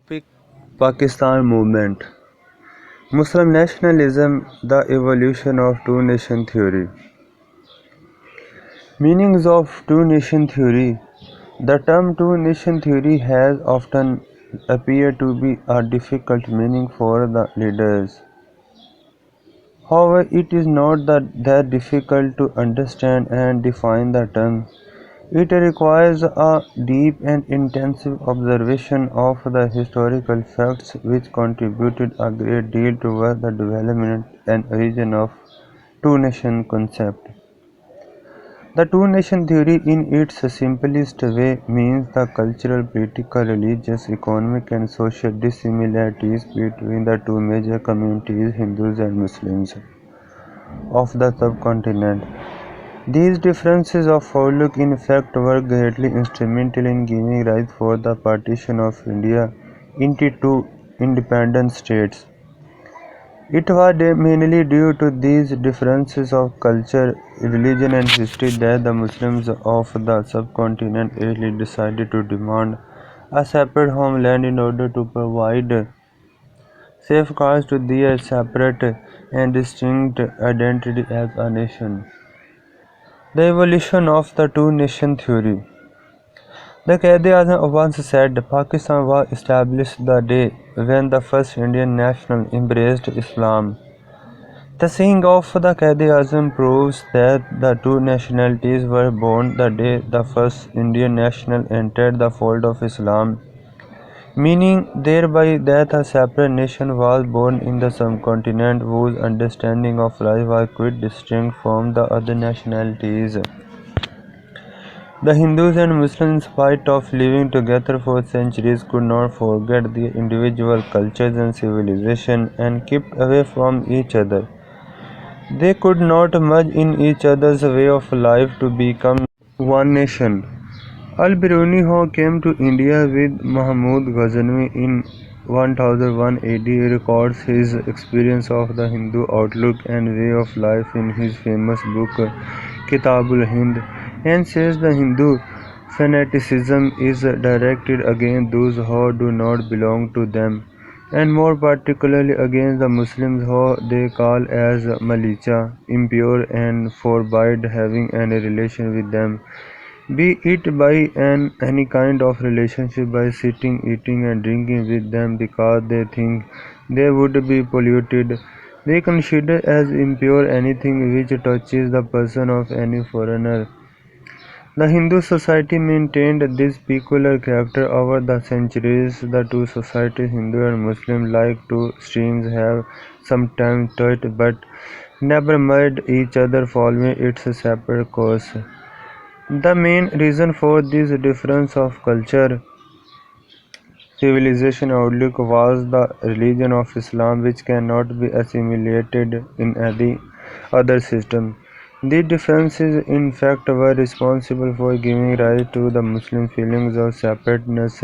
Topic: Pakistan movement. Muslim nationalism, the evolution of two-nation theory. Meanings of two-nation theory. The term two-nation theory has often appeared to be a difficult meaning for the leaders. However, it is not that difficult to understand and define the term. It requires a deep and intensive observation of the historical facts which contributed a great deal toward the development and origin of two-nation concept. The two-nation theory in its simplest way means the cultural, political, religious, economic and social dissimilarities between the two major communities, Hindus and Muslims, of the subcontinent. These differences of outlook in fact were greatly instrumental in giving rise for the partition of India into two independent states. It was mainly due to these differences of culture, religion and history that the Muslims of the subcontinent early decided to demand a separate homeland in order to provide safeguards to their separate and distinct identity as a nation. The evolution of the two-nation theory. The Quaid-e-Azam once said Pakistan was established the day when the first Indian national embraced Islam. The saying of the Quaid-e-Azam proves that the two nationalities were born the day the first Indian national entered the fold of Islam, meaning thereby that a separate nation was born in the subcontinent whose understanding of life was quite distinct from the other nationalities. The Hindus and Muslims, in spite of living together for centuries, could not forget their individual cultures and civilization and kept away from each other. They could not merge in each other's way of life to become one nation. Al-Biruni, who came to India with Mahmud Ghaznavi in 1001 AD, records his experience of the Hindu outlook and way of life in his famous book Kitab-ul-Hind, and says the Hindu fanaticism is directed against those who do not belong to them, and more particularly against the Muslims who they call as Malicha, impure, and forbid having any relation with them, be it by any kind of relationship, by sitting, eating and drinking with them because they think they would be polluted. They consider as impure anything which touches the person of any foreigner. The Hindu society maintained this peculiar character over the centuries. The two societies, Hindu and Muslim, like two streams, have sometimes touched but never merged each other following its separate course. The main reason for this difference of culture, civilization outlook was the religion of Islam, which cannot be assimilated in any other system. These differences in fact were responsible for giving rise to the Muslim feelings of separateness,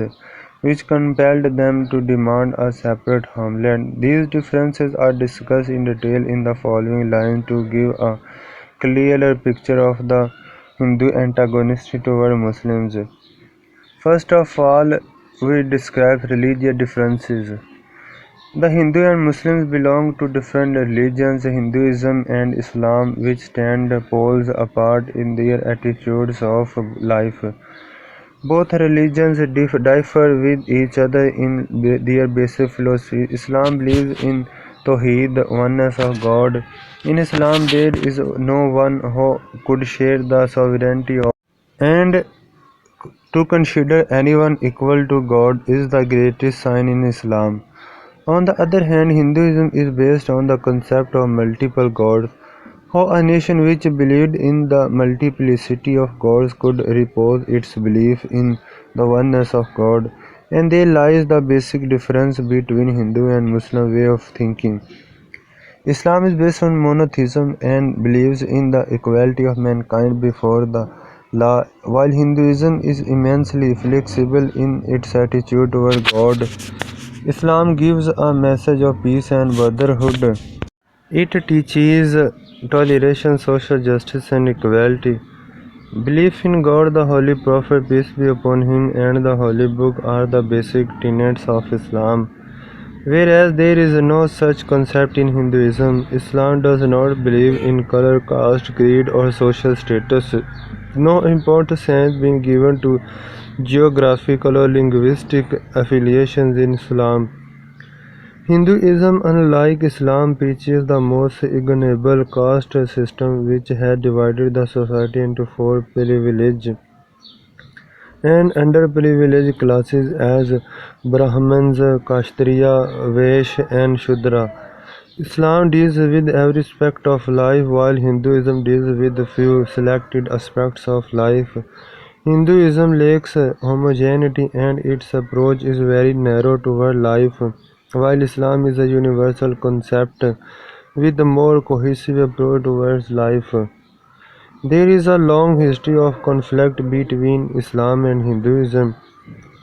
which compelled them to demand a separate homeland. These differences are discussed in detail in the following lines to give a clearer picture of the Hindu antagonism toward Muslims. First of all, we describe religious differences. The Hindu and Muslims belong to different religions, Hinduism and Islam, which stand poles apart in their attitudes of life. Both religions differ with each other in their basic philosophy. Islam believes in Tawheed, the oneness of God. In Islam, there is no one who could share the sovereignty of, and to consider anyone equal to God is the greatest sign in Islam. On the other hand, Hinduism is based on the concept of multiple gods. How a nation which believed in the multiplicity of gods could repose its belief in the oneness of God, and there lies the basic difference between Hindu and Muslim way of thinking. Islam is based on monotheism and believes in the equality of mankind before the law, while Hinduism is immensely flexible in its attitude toward God. Islam gives a message of peace and brotherhood. It teaches toleration, social justice, and equality. Belief in God, the Holy Prophet, peace be upon him, and the Holy Book are the basic tenets of Islam. Whereas there is no such concept in Hinduism, Islam does not believe in color, caste, creed, or social status. No importance has been given to geographical or linguistic affiliations in Islam. Hinduism, unlike Islam, preaches the most ignoble caste system which had divided the society into four privileged and underprivileged classes as Brahmins, Kshatriya, Vaishya, and Shudra. Islam deals with every aspect of life, while Hinduism deals with a few selected aspects of life. Hinduism lacks homogeneity and its approach is very narrow toward life, while Islam is a universal concept with a more cohesive approach towards life. There is a long history of conflict between Islam and Hinduism.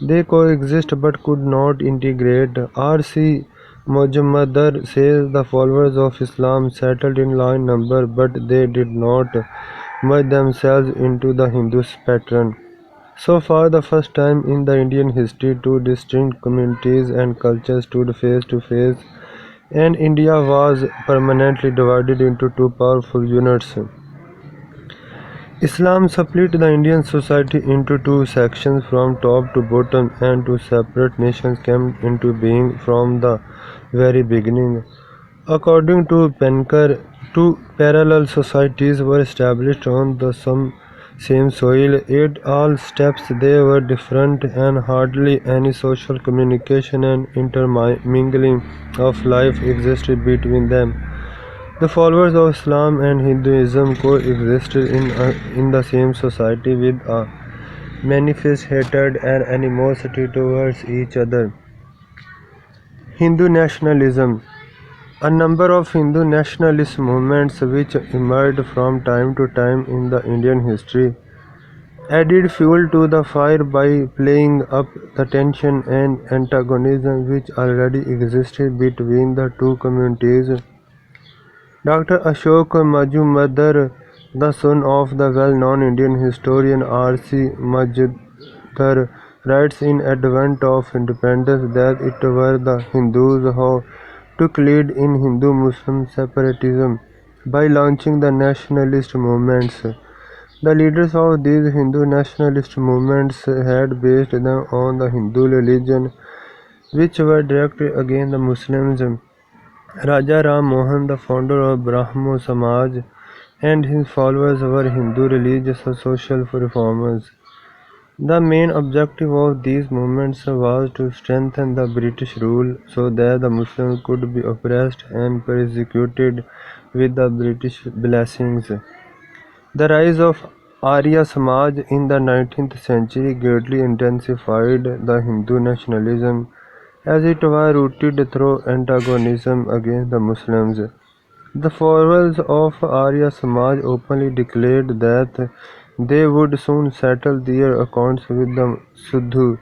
They coexist but could not integrate. R.C. Mujammadar says the followers of Islam settled in large number but they did not merge themselves into the Hindu pattern. So for the first time in the Indian history, two distinct communities and cultures stood face to face, and India was permanently divided into two powerful units. Islam split the Indian society into two sections from top to bottom, and two separate nations came into being from the very beginning. According to Penker, two parallel societies were established on the same soil. At all steps they were different, and hardly any social communication and intermingling of life existed between them. The followers of Islam and Hinduism coexisted in the same society with a manifest hatred and animosity towards each other. Hindu nationalism. A number of Hindu nationalist movements which emerged from time to time in the Indian history added fuel to the fire by playing up the tension and antagonism which already existed between the two communities. Dr. Ashok Majumdar, the son of the well-known Indian historian R.C. Majumdar, writes in Advent of Independence that it were the Hindus who took lead in Hindu-Muslim separatism by launching the nationalist movements. The leaders of these Hindu nationalist movements had based them on the Hindu religion, which were directed against the Muslims. Raja Ram Mohan, the founder of Brahmo Samaj, and his followers were Hindu religious and social reformers. The main objective of these movements was to strengthen the British rule so that the Muslims could be oppressed and persecuted with the British blessings. The rise of Arya Samaj in the 19th century greatly intensified the Hindu nationalism as it was rooted through antagonism against the Muslims. The followers of Arya Samaj openly declared that they would soon settle their accounts with the Sudhu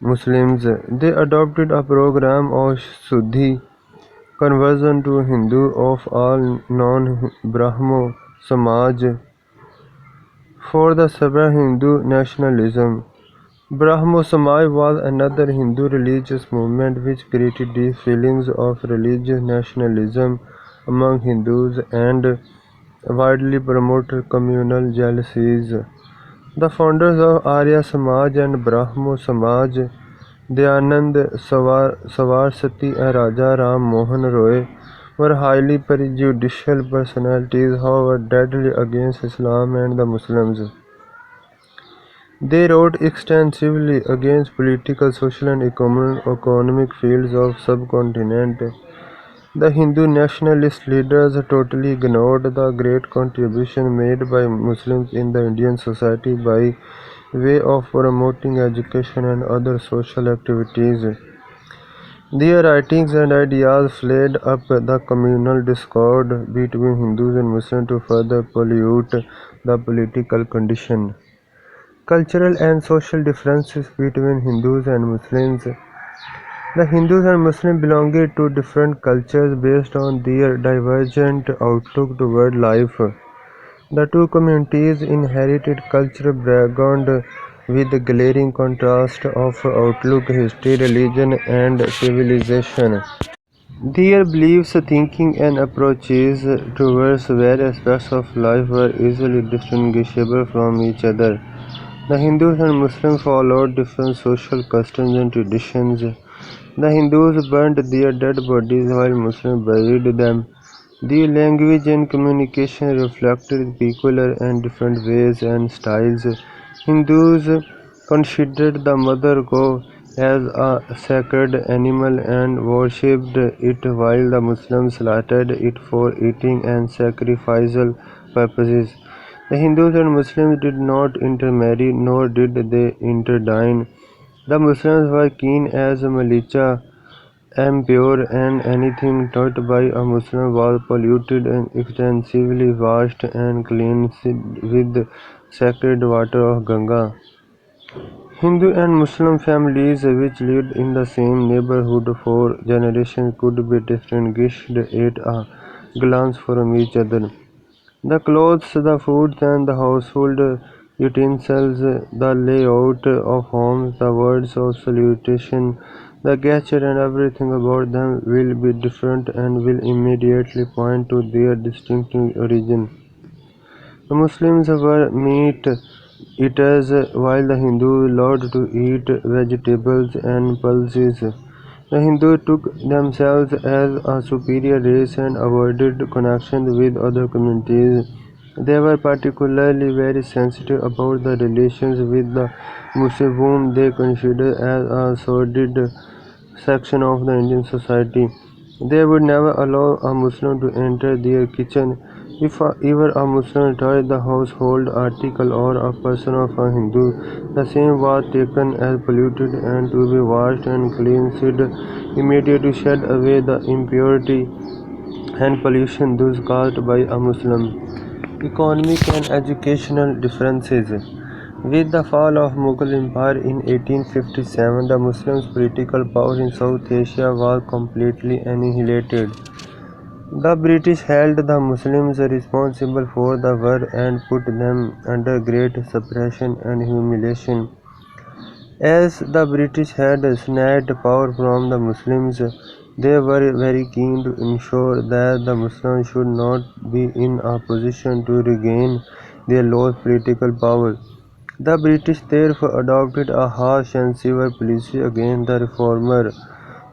Muslims. They adopted a program of Sudhi conversion to Hindu of all non-Brahmo Samaj for the separate Hindu nationalism. Brahmo Samaj was another Hindu religious movement which created deep feelings of religious nationalism among Hindus and widely promoted communal jealousies. The founders of Arya Samaj and Brahmo Samaj, Dayanand Saraswati and Raja Ram Mohan Roy, were highly prejudicial personalities who were deadly against Islam and the Muslims. They wrote extensively against political, social and economic fields of subcontinent. The Hindu nationalist leaders totally ignored the great contribution made by Muslims in the Indian society by way of promoting education and other social activities. Their writings and ideas flared up the communal discord between Hindus and Muslims to further pollute the political condition. Cultural and social differences between Hindus and Muslims. The Hindus and Muslims belonged to different cultures based on their divergent outlook toward life. The two communities inherited cultural background with glaring contrast of outlook, history, religion, and civilization. Their beliefs, thinking, and approaches towards various aspects of life were easily distinguishable from each other. The Hindus and Muslims followed different social customs and traditions. The Hindus burned their dead bodies while Muslims buried them. Their language and communication reflected peculiar and different ways and styles. Hindus considered the mother cow as a sacred animal and worshipped it, while the Muslims slaughtered it for eating and sacrificial purposes. The Hindus and Muslims did not intermarry nor did they interdine. The Muslims were keen as militia impure, and anything touched by a Muslim was polluted and extensively washed and cleansed with the sacred water of Ganga. Hindu and Muslim families which lived in the same neighborhood for generations could be distinguished at a glance from each other. The clothes, the foods, and the household utensils, the layout of homes, the words of salutation, the gesture, and everything about them will be different and will immediately point to their distinctive origin. The Muslims were meat eaters while the Hindus loved to eat vegetables and pulses. The Hindus took themselves as a superior race and avoided connection with other communities. They were particularly very sensitive about the relations with the Muslims whom they considered as a sordid section of the Indian society. They would never allow a Muslim to enter their kitchen. If ever a Muslim touched the household article or a person of a Hindu, the same was taken as polluted and to be washed and cleansed immediately to shed away the impurity and pollution thus caused by a Muslim. Economic and educational differences. With the fall of Mughal Empire in 1857, the Muslims' political power in South Asia was completely annihilated. The British held the Muslims responsible for the war and put them under great suppression and humiliation. As the British had snatched power from the Muslims, they were very keen to ensure that the Muslims should not be in a position to regain their lost political power. The British therefore adopted a harsh and severe policy against the reformer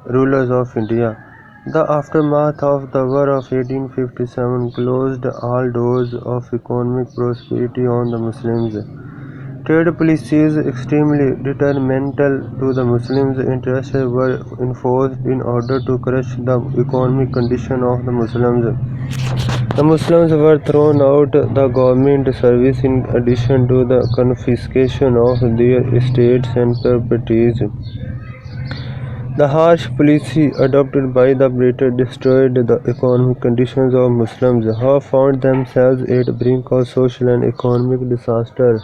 rulers of India. The aftermath of the War of 1857 closed all doors of economic prosperity on the Muslims. Trade policies extremely detrimental to the Muslims' interests were enforced in order to crush the economic condition of the Muslims. The Muslims were thrown out the government service in addition to the confiscation of their estates and properties. The harsh policy adopted by the British destroyed the economic conditions of Muslims, who found themselves at the brink of social and economic disaster.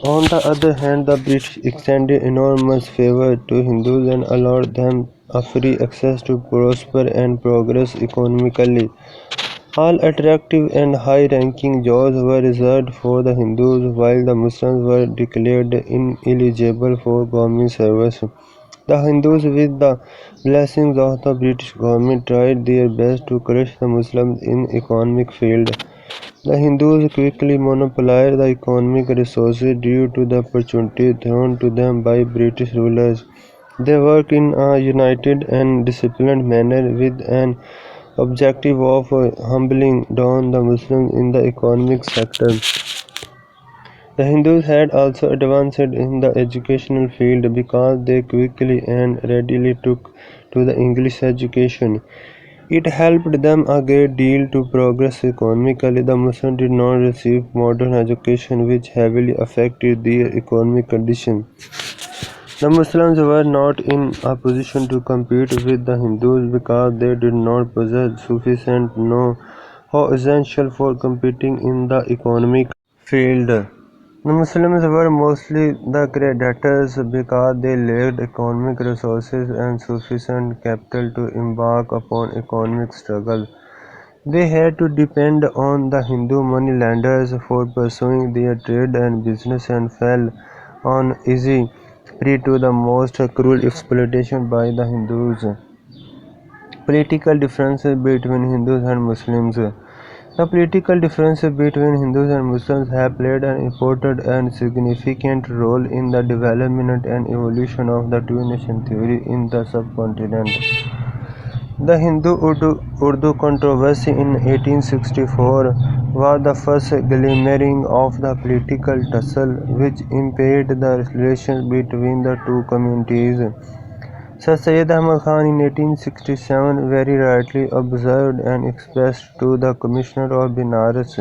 On the other hand, the British extended enormous favor to Hindus and allowed them a free access to prosper and progress economically. All attractive and high-ranking jobs were reserved for the Hindus, while the Muslims were declared ineligible for government service. The Hindus, with the blessings of the British government, tried their best to crush the Muslims in economic field. The Hindus quickly monopolized the economic resources due to the opportunity thrown to them by British rulers. They worked in a united and disciplined manner with an objective of humbling down the Muslims in the economic sector. The Hindus had also advanced in the educational field because they quickly and readily took to the English education. It helped them a great deal to progress economically. The Muslims did not receive modern education, which heavily affected their economic condition. The Muslims were not in a position to compete with the Hindus because they did not possess sufficient know-how essential for competing in the economic field. The Muslims were mostly the creditors because they lacked economic resources and sufficient capital to embark upon economic struggle. They had to depend on the Hindu moneylenders for pursuing their trade and business and fell on easy prey to the most cruel exploitation by the Hindus. Political differences between Hindus and Muslims. The political differences between Hindus and Muslims have played an important and significant role in the development and evolution of the two-nation theory in the subcontinent. The Hindu-Urdu controversy in 1864 was the first glimmering of the political tussle which impaired the relations between the two communities. Sir Syed Ahmad Khan in 1867 very rightly observed and expressed to the Commissioner of Benares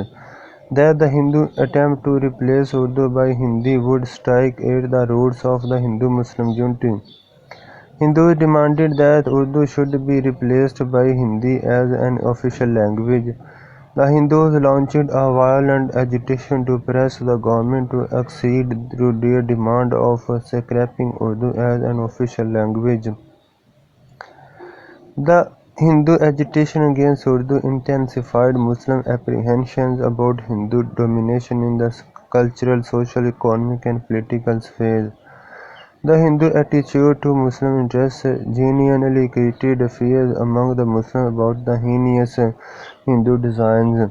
that the Hindu attempt to replace Urdu by Hindi would strike at the roots of the Hindu-Muslim unity. Hindus demanded that Urdu should be replaced by Hindi as an official language. The Hindus launched a violent agitation to press the government to accede to their demand of scrapping Urdu as an official language. The Hindu agitation against Urdu intensified Muslim apprehensions about Hindu domination in the cultural, social, economic and political sphere. The Hindu attitude to Muslim interests genuinely created fears among the Muslims about the heinous Hindu designs.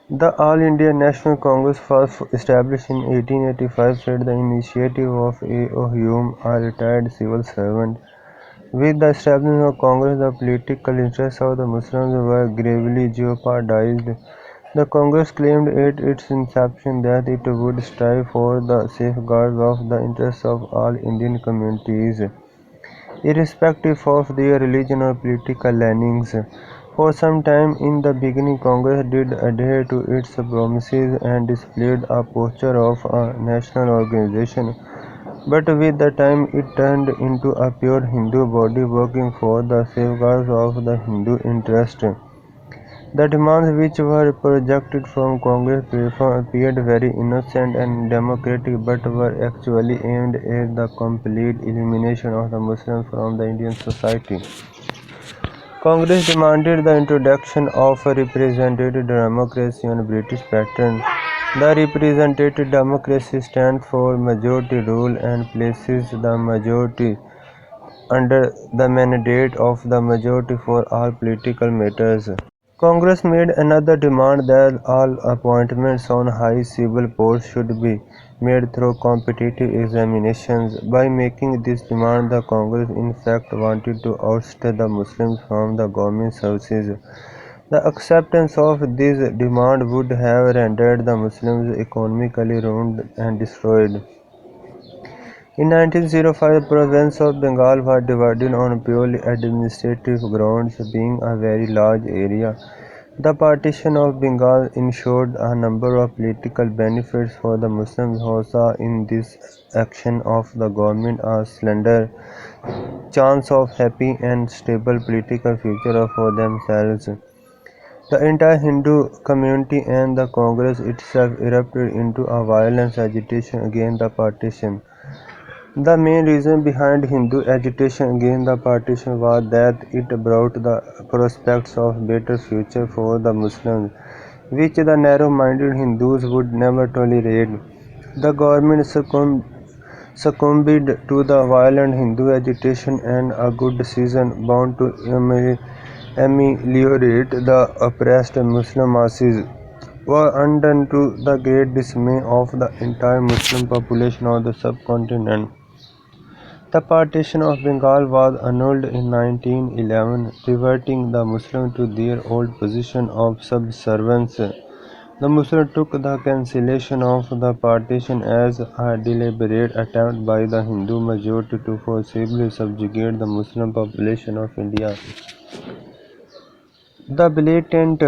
The All India National Congress was established in 1885 at the initiative of A. O. Hume, a retired civil servant. With the establishment of Congress, the political interests of the Muslims were gravely jeopardized. The Congress claimed at its inception that it would strive for the safeguards of the interests of all Indian communities, irrespective of their religion or political leanings. For some time in the beginning, Congress did adhere to its promises and displayed a posture of a national organization, but with the time it turned into a pure Hindu body working for the safeguards of the Hindu interest. The demands which were projected from Congress platform appeared very innocent and democratic but were actually aimed at the complete elimination of the Muslims from the Indian society. Congress demanded the introduction of a representative democracy on British pattern. The representative democracy stands for majority rule and places the majority under the mandate of the majority for all political matters. Congress made another demand that all appointments on high civil posts should be made through competitive examinations. By making this demand, the Congress in fact wanted to oust the Muslims from the government services. The acceptance of this demand would have rendered the Muslims economically ruined and destroyed. In 1905, the province of Bengal was divided on purely administrative grounds, being a very large area. The partition of Bengal ensured a number of political benefits for the Muslims who saw in this action of the government a slender chance of happy and stable political future for themselves. The entire Hindu community and the Congress itself erupted into a violent agitation against the partition. The main reason behind Hindu agitation against the partition was that it brought the prospects of better future for the Muslims, which the narrow-minded Hindus would never tolerate. The government succumbed to the violent Hindu agitation, and a good decision bound to ameliorate the oppressed Muslim masses was undone to the great dismay of the entire Muslim population of the subcontinent. The partition of Bengal was annulled in 1911, reverting the Muslims to their old position of subservience. The Muslims took the cancellation of the partition as a deliberate attempt by the Hindu majority to forcibly subjugate the Muslim population of India. The blatant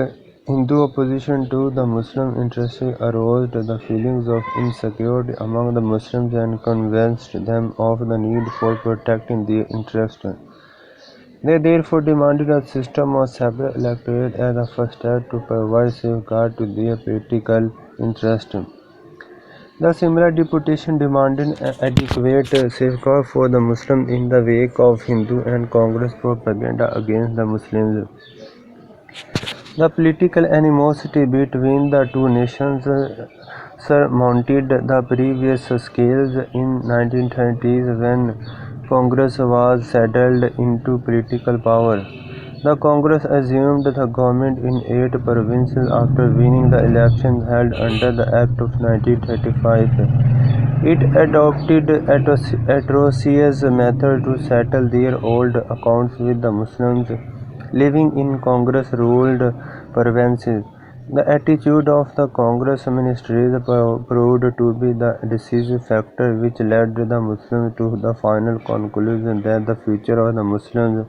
Hindu opposition to the Muslim interests aroused the feelings of insecurity among the Muslims and convinced them of the need for protecting their interests. They therefore demanded a system of separate electorate as a first step to provide safeguard to their political interests. The similar deputation demanded an adequate safeguard for the Muslims in the wake of Hindu and Congress propaganda against the Muslims. The political animosity between the two nations surmounted the previous scales in 1930s when Congress was settled into political power. The Congress assumed the government in 8 provinces after winning the elections held under the Act of 1935. It adopted atrocious method to settle their old accounts with the Muslims living in Congress-ruled provinces. The attitude of the Congress ministries proved to be the decisive factor which led the Muslims to the final conclusion that the future of the Muslims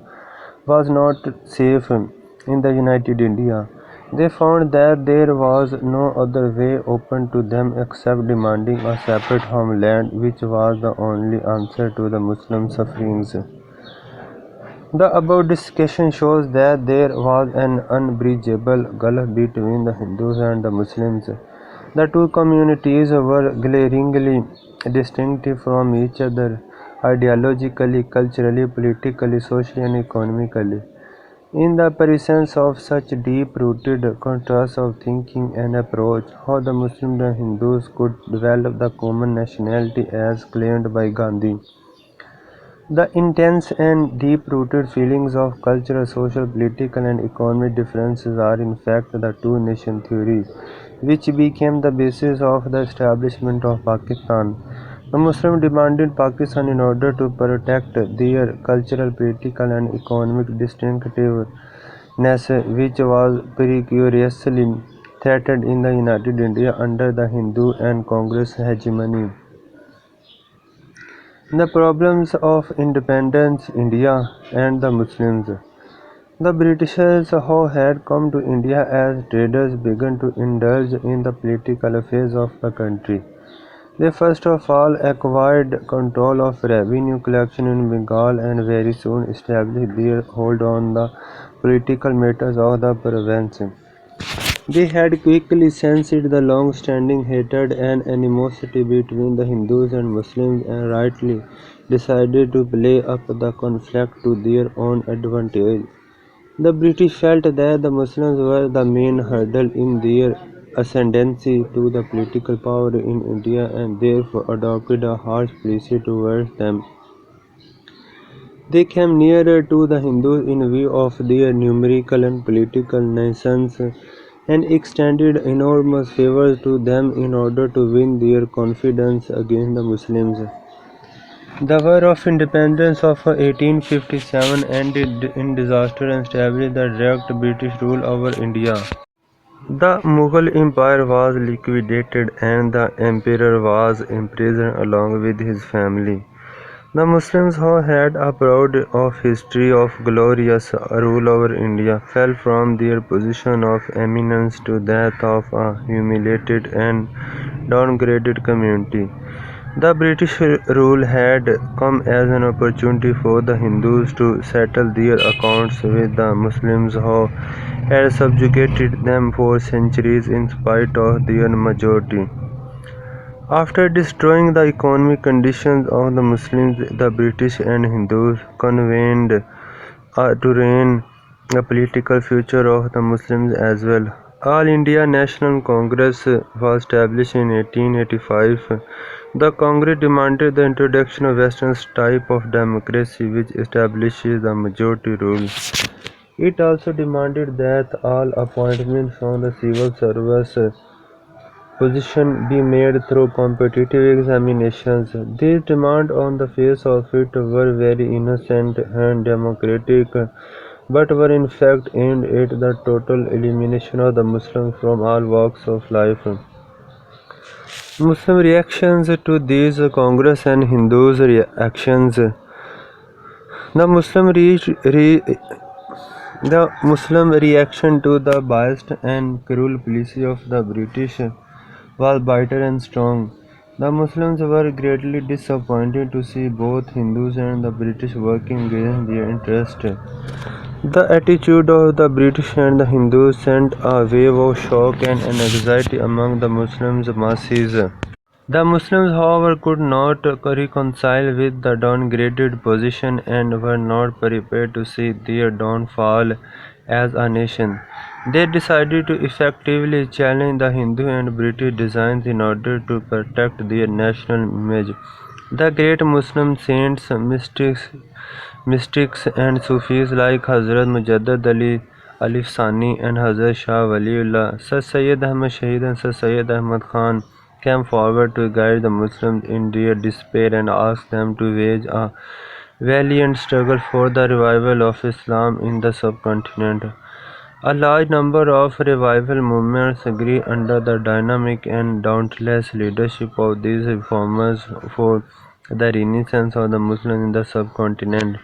was not safe in the United India. They found that there was no other way open to them except demanding a separate homeland, which was the only answer to the Muslim sufferings. The above discussion shows that there was an unbridgeable gulf between the Hindus and the Muslims. The two communities were glaringly distinct from each other ideologically, culturally, politically, socially, and economically. In the presence of such deep-rooted contrasts of thinking and approach, how the Muslims and Hindus could develop the common nationality as claimed by Gandhi. The intense and deep-rooted feelings of cultural, social, political, and economic differences are in fact the two-nation theory, which became the basis of the establishment of Pakistan. The Muslims demanded Pakistan in order to protect their cultural, political, and economic distinctiveness, which was precariously threatened in the United India under the Hindu and Congress hegemony. The problems of independence India and the Muslims. The Britishers who had come to India as traders began to indulge in the political affairs of the country. They first of all acquired control of revenue collection in Bengal and very soon established their hold on the political matters of the province. They had quickly sensed the long-standing hatred and animosity between the Hindus and Muslims and rightly decided to play up the conflict to their own advantage. The British felt that the Muslims were the main hurdle in their ascendancy to the political power in India and therefore adopted a harsh policy towards them. They came nearer to the Hindus in view of their numerical and political nations and extended enormous favors to them in order to win their confidence against the Muslims. The War of Independence of 1857 ended in disaster and established the direct British rule over India. The Mughal Empire was liquidated and the emperor was imprisoned along with his family. The Muslims, who had a proud of history of glorious rule over India, fell from their position of eminence to that of a humiliated and downgraded community. The British rule had come as an opportunity for the Hindus to settle their accounts with the Muslims who had subjugated them for centuries in spite of their majority. After destroying the economic conditions of the Muslims, the British and Hindus convened to reign the political future of the Muslims as well. All India National Congress was established in 1885. The Congress demanded the introduction of Western type of democracy which establishes the majority rule. It also demanded that all appointments on the civil service position be made through competitive examinations. These demands on the face of it were very innocent and democratic, but were in fact aimed at the total elimination of the Muslims from all walks of life. Muslim reactions to these Congress and Hindus reactions. The Muslim the Muslim reaction to the biased and cruel policy of the British was bitter and strong. The Muslims were greatly disappointed to see both Hindus and the British working against their interests. The attitude of the British and the Hindus sent a wave of shock and anxiety among the Muslim masses. The Muslims, however, could not reconcile with the downgraded position and were not prepared to see their downfall as a nation. They decided to effectively challenge the Hindu and British designs in order to protect their national image. The great Muslim saints, mystics and Sufis like Hazrat Mujaddad Ali Sani and Hazrat Shah Waliullah, Sir Syed Ahmad Shahid and Sir Syed Ahmad Khan came forward to guide the Muslims in their despair and ask them to wage a valiant struggle for the revival of Islam in the subcontinent. A large number of revival movements grew under the dynamic and dauntless leadership of these reformers for the renaissance of the Muslims in the subcontinent.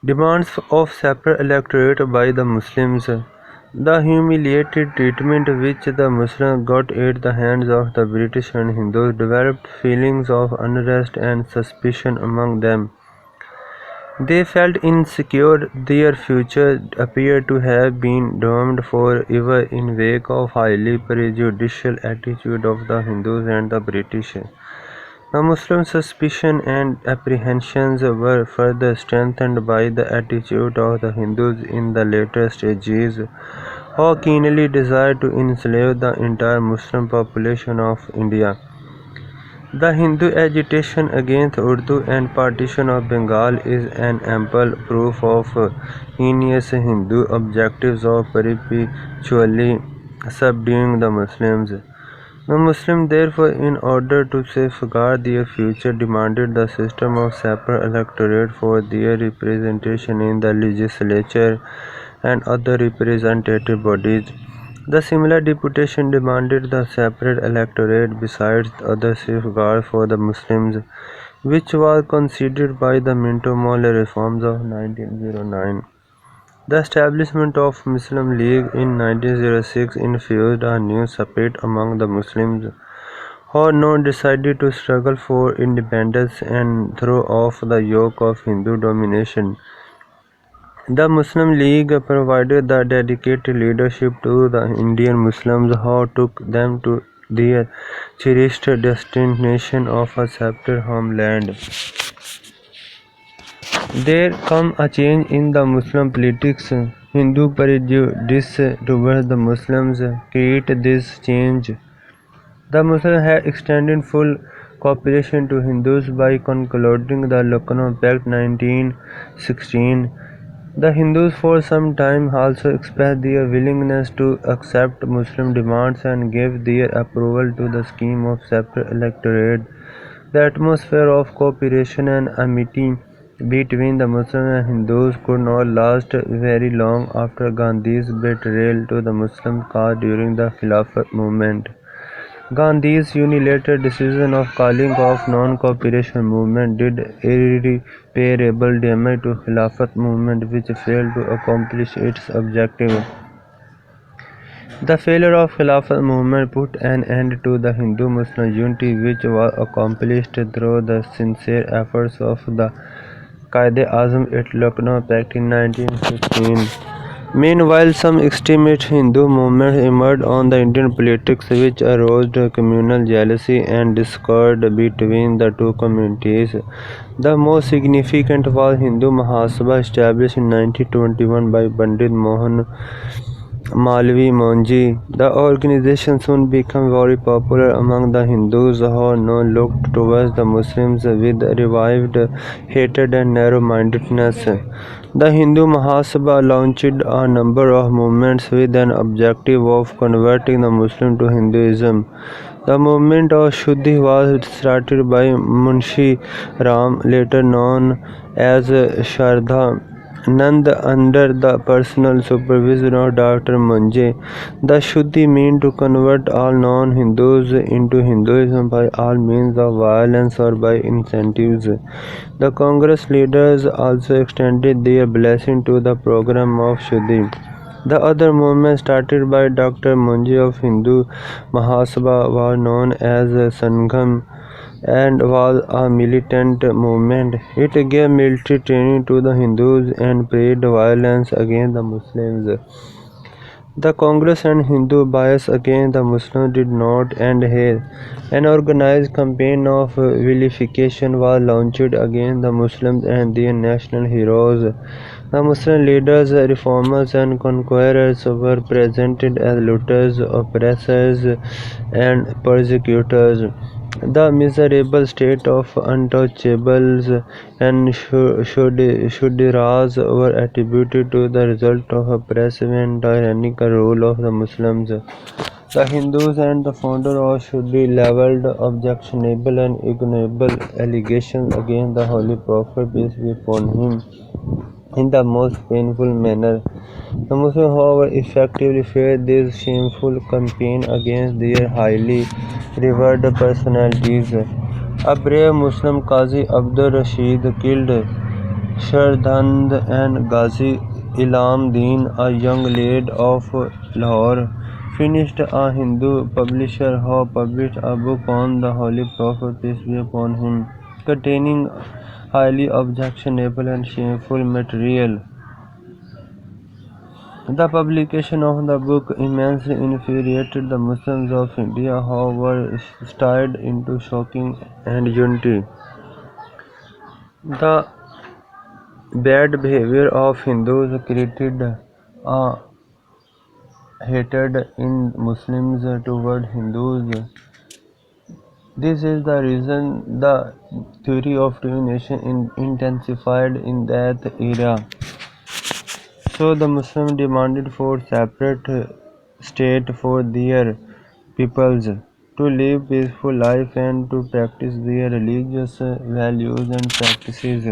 Demands of separate electorate by the Muslims. The humiliated treatment which the Muslims got at the hands of the British and Hindus developed feelings of unrest and suspicion among them. They felt insecure, their future appeared to have been doomed forever in wake of highly prejudicial attitude of the Hindus and the British. The Muslim suspicion and apprehensions were further strengthened by the attitude of the Hindus in the later stages, who keenly desired to enslave the entire Muslim population of India. The Hindu agitation against Urdu and partition of Bengal is an ample proof of heinous Hindu objectives of perpetually subduing the Muslims. The Muslims therefore, in order to safeguard their future, demanded the system of separate electorate for their representation in the legislature and other representative bodies. The similar deputation demanded the separate electorate besides other safeguards for the Muslims, which was conceded by the Minto Mole reforms of 1909. The establishment of Muslim League in 1906 infused a new spirit among the Muslims, who now decided to struggle for independence and throw off the yoke of Hindu domination. The Muslim League provided the dedicated leadership to the Indian Muslims who took them to their cherished destination of a separate homeland. There come a change in the Muslim politics. Hindu prejudice towards the Muslims created this change. The Muslims had extended full cooperation to Hindus by concluding the Lucknow Pact 1916. The Hindus for some time also expressed their willingness to accept Muslim demands and gave their approval to the scheme of separate electorate. The atmosphere of cooperation and amity between the Muslims and Hindus could not last very long after Gandhi's betrayal to the Muslim cause during the Khilafat movement. Gandhi's unilateral decision of calling off non-cooperation movement did irreparable damage to Khilafat movement which failed to accomplish its objective. The failure of Khilafat movement put an end to the Hindu-Muslim unity which was accomplished through the sincere efforts of the Qaid-e-Azam at Lucknow Pact in 1915. Meanwhile, some extremist Hindu movements emerged on the Indian politics which aroused communal jealousy and discord between the two communities. The most significant was Hindu Mahasabha established in 1921 by Pandit Mohan Malvi Monji. The organization soon became very popular among the Hindus who now looked towards the Muslims with revived hatred and narrow-mindedness. The Hindu Mahasabha launched a number of movements with an objective of converting the Muslims to Hinduism. The movement of Shuddhi was started by Munshi Ram, later known as Shardha Nand, under the personal supervision of Dr. Manje. The Shuddhi mean to convert all non-Hindus into Hinduism by all means of violence or by incentives. The Congress leaders also extended their blessing to the program of Shuddhi. The other movement started by Dr. Munji of Hindu Mahasabha was known as Sangham and was a militant movement. It gave military training to the Hindus and prayed violence against the Muslims. The Congress and Hindu bias against the Muslims did not end here. An organized campaign of vilification was launched against the Muslims and their national heroes. The Muslim leaders, reformers, and conquerors were presented as looters, oppressors, and persecutors. The miserable state of untouchables and Shudiras were attributed to the result of oppressive and tyrannical rule of the Muslims. The Hindus and the founder of Shuddhi leveled objectionable and ignoble allegations against the Holy Prophet, peace be upon him, in the most painful manner. The Muslims, however, effectively faced this shameful campaign against their highly revered personalities. A brave Muslim Qazi Abdur Rashid killed Shardand and Ghazi Ilam Din, a young lad of Lahore, finished a Hindu publisher who published a book on the Holy Prophet, peace be upon him, containing highly objectionable and shameful material. The publication of the book immensely infuriated the Muslims of India, who were stirred into shocking and unity. The bad behavior of Hindus created a hatred in Muslims toward Hindus. This is the reason the theory of two nations intensified in that era. So the Muslims demanded for separate state for their peoples to live peaceful life and to practice their religious values and practices.